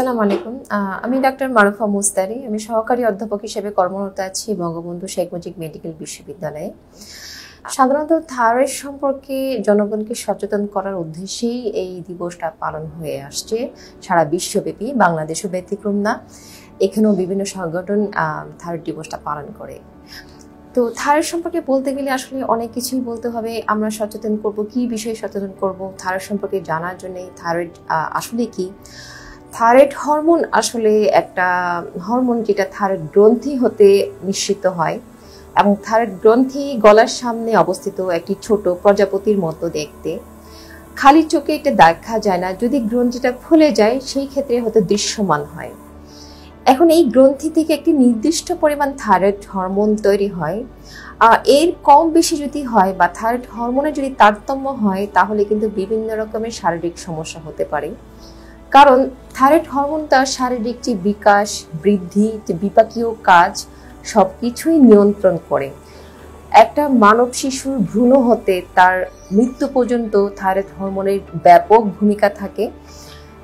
আসসালামু আলাইকুম। আমি ডাক্তার মারুফা মুস্তারি। আমি সহকারী অধ্যাপক হিসেবে কর্মরত আছি বঙ্গবন্ধু শেখ মুজিব মেডিকেল বিশ্ববিদ্যালয়ে। সাধারণত থাইরয়েড সম্পর্কে জনগণকে সচেতন করার উদ্দেশ্যেই এই দিবসটা পালন হয়ে আসছে সারা বিশ্বব্যাপী, বাংলাদেশও ব্যতিক্রম না। এখানেও বিভিন্ন সংগঠন থাইরয়েড দিবসটা পালন করে। তো থাইরয়েড সম্পর্কে বলতে গেলে আসলে অনেক কিছুই বলতে হবে। আমরা সচেতন করব, কি বিষয়ে সচেতন করব, থাইরয়েড সম্পর্কে জানার জন্য থাইরয়েড আসলে কি। থাইরয়েড হরমোন আসলে একটা হরমোন যেটা থাইরয়েড গ্রন্থি হতে নিঃসৃত হয়, এবং থাইরয়েড গ্রন্থি গলার সামনে অবস্থিত একটি ছোট প্রজাপতির মতো দেখতে। খালি চোখে এটা দেখা যায় না, যদি গ্রন্থিটা ফুলে যায় সেই ক্ষেত্রে হয়তো দৃশ্যমান হয়। এখন এই গ্রন্থি থেকে একটি নির্দিষ্ট পরিমাণ থাইরয়েড হরমোন তৈরি হয়। এর কম বেশি যদি হয় বা থাইরয়েড হরমোনের যদি তারতম্য হয়, তাহলে কিন্তু বিভিন্ন রকমের শারীরিক সমস্যা হতে পারে। কারণ থাইরয়েড হরমোনটা শারীরিক যে বিকাশ, বৃদ্ধি, যে বিপাকীয় কাজ সবকিছুই নিয়ন্ত্রণ করে। একটা মানব শিশুর ভ্রূণ হতে তার মৃত্যু পর্যন্ত থাইরয়েড হরমোনের ব্যাপক ভূমিকা থাকে।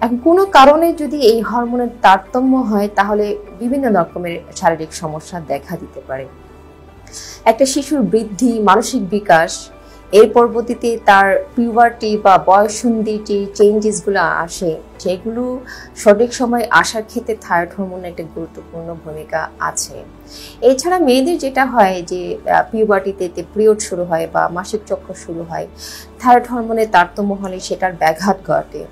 এখন কোনো কারণে যদি এই হরমোনের তারতম্য হয়, তাহলে বিভিন্ন রকমের শারীরিক সমস্যা দেখা দিতে পারে। একটা শিশুর বৃদ্ধি, মানসিক বিকাশ, এর পরবর্তীতে তার পিউবার্টি বা বয়ঃসন্ধি যে চেঞ্জেসগুলো আসে, সেগুলো সঠিক সময় আসার ক্ষেত্রে থাইরয়েড হরমোনের একটা গুরুত্বপূর্ণ ভূমিকা আছে। এছাড়া মেয়েদের যেটা হয় যে পিউবার্টিতে পিরিয়ড শুরু হয় বা মাসিক চক্র শুরু হয়, থাইরয়েড হরমোনের তারতম্য হলে সেটার ব্যাঘাত ঘটে।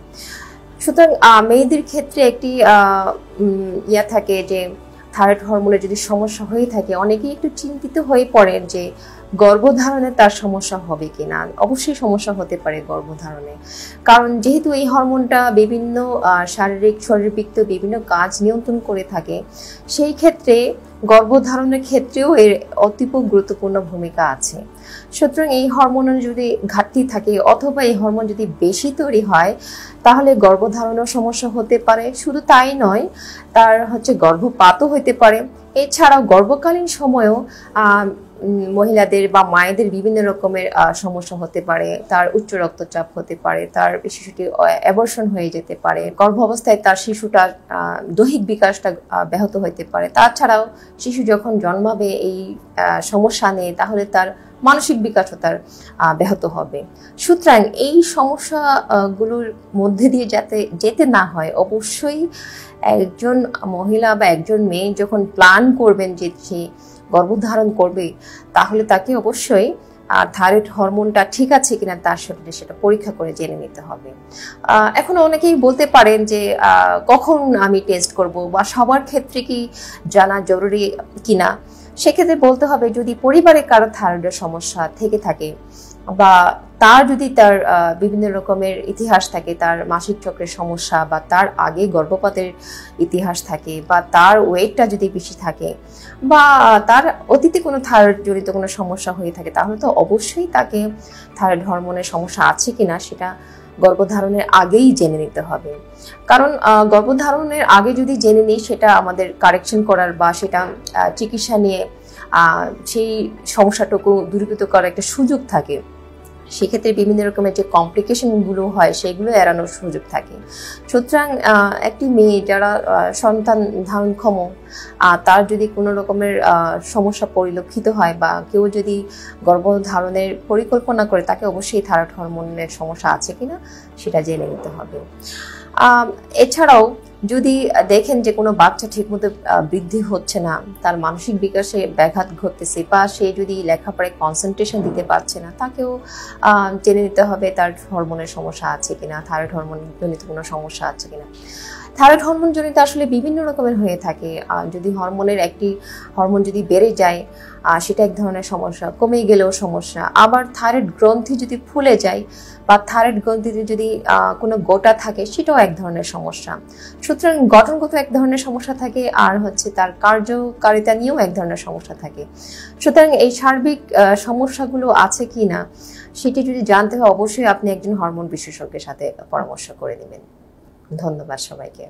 সুতরাং মেয়েদের ক্ষেত্রে একটি থাকে যে থাইরয়েড হরমোনের যদি সমস্যা হয়ে থাকে, অনেকেই একটু চিন্তিত হয়ে পড়েন যে গর্ভধারণে তার সমস্যা হবে কিনা। অবশ্যই সমস্যা হতে পারে গর্ভধারণে, কারণ যেহেতু এই হরমোনটা বিভিন্ন শরীরবৃত্ত বিভিন্ন কাজ নিয়ন্ত্রণ করে থাকে, সেই ক্ষেত্রে গর্ভধারণের ক্ষেত্রেও এর অতীব গুরুত্বপূর্ণ ভূমিকা আছে। সুতরাং এই হরমোনের যদি ঘাটতি থাকে অথবা এই হরমোন যদি বেশি তৈরি হয়, তাহলে গর্ভধারণের সমস্যা হতে পারে। শুধু তাই নয়, তার গর্ভপাতও হতে পারে। এছাড়াও গর্ভকালীন সময়েও মহিলাদের বা মায়েদের বিভিন্ন রকমের সমস্যা হতে পারে। তার উচ্চ রক্তচাপ হতে পারে, তার শিশুটি অ্যাবর্শন হয়ে যেতে পারে, গর্ভ অবস্থায় তার শিশুটার দৈহিক বিকাশটা ব্যাহত হতে পারে। তাছাড়াও শিশু যখন জন্মাবে এই সমস্যা নেই, তাহলে তার মানসিক বিকাশও তার ব্যাহত হবে। সুতরাং এই সমস্যাগুলোর মধ্যে দিয়ে যাতে যেতে না হয়, অবশ্যই একজন মহিলা বা একজন মেয়ে যখন প্ল্যান করবেন যে সে গর্ভধারণ করবে, তাহলে তাকে অবশ্যই থাইরয়েড হরমোনটা ঠিক আছে কিনা তার সাথে সেটা পরীক্ষা করে জেনে নিতে হবে। এখন অনেকেই বলতে পারেন যে কখন আমি টেস্ট করব বা সবার ক্ষেত্রে কি জানা জরুরি কিনা। সেক্ষেত্রে বলতে হবে, যদি পরিবারে কারো থাইরয়েডের সমস্যা থেকে থাকে বা তার যদি তার বিভিন্ন রকমের ইতিহাস থাকে, তার মাসিক চক্রের সমস্যা বা তার আগে গর্ভপাতের ইতিহাস থাকে বা তার ওয়েটটা যদি বেশি থাকে বা তার অতীতে কোনো থাইরয়েড জনিত কোনো সমস্যা হয়ে থাকে, তাহলে তো অবশ্যই তাকে থাইরয়েড হরমোনের সমস্যা আছে কিনা সেটা গর্ভধারণের আগেই জেনে নিতে হবে। কারণ গর্ভধারণের আগে যদি জেনে নিই, সেটা আমাদের কারেকশন করার বা সেটা চিকিৎসা নিয়ে সেই সমস্যাটুকু দূরীভূত করার একটা সুযোগ থাকে। সেক্ষেত্রে বিভিন্ন রকমের যে কমপ্লিকেশনগুলো হয়, সেগুলো এড়ানোর সুযোগ থাকে। সুতরাং একটি মেয়ে যারা সন্তান ধারণক্ষম, তার যদি কোনো রকমের সমস্যা পরিলক্ষিত হয় বা কেউ যদি গর্ভধারণের পরিকল্পনা করে, তাকে অবশ্যই থাইরয়েড হরমোনের সমস্যা আছে কিনা সেটা জেনে নিতে হবে। এছাড়াও যদি দেখেন যে কোনো বাচ্চা ঠিকমতো বৃদ্ধি হচ্ছে না, তার মানসিক বিকাশে ব্যাঘাত ঘটতেছে বা সে যদি লেখাপড়ায় কনসেন্ট্রেশন দিতে পারছে না, তাকেও জেনে নিতে হবে তার হরমোনের সমস্যা আছে কিনা, থাইরয়েড হরমোন জনিত কোনো সমস্যা আছে কিনা। থাইরয়েড হরমোন জনিত আসলে বিভিন্ন রকমের হয়ে থাকে। যদি হরমোনের একটি হরমোন যদি বেড়ে যায়, সেটা এক ধরনের সমস্যা, কমে গেলেও সমস্যা। আবার থাইরয়েড গ্রন্থি যদি ফুলে যায় বা থাইরয়েড গ্রন্থিতে যদি কোনো গোটা থাকে, সেটাও এক ধরনের সমস্যা। সুতরাং গঠনগত এক ধরনের সমস্যা থাকে, আর তার কার্যকারিতা নিয়েও এক ধরনের সমস্যা থাকে। সুতরাং এই সার্বিক সমস্যাগুলো আছে কি না সেটি যদি জানতে হয়, অবশ্যই আপনি একজন হরমোন বিশেষজ্ঞের সাথে পরামর্শ করে নেবেন। ধন্যবাদ সবাইকে।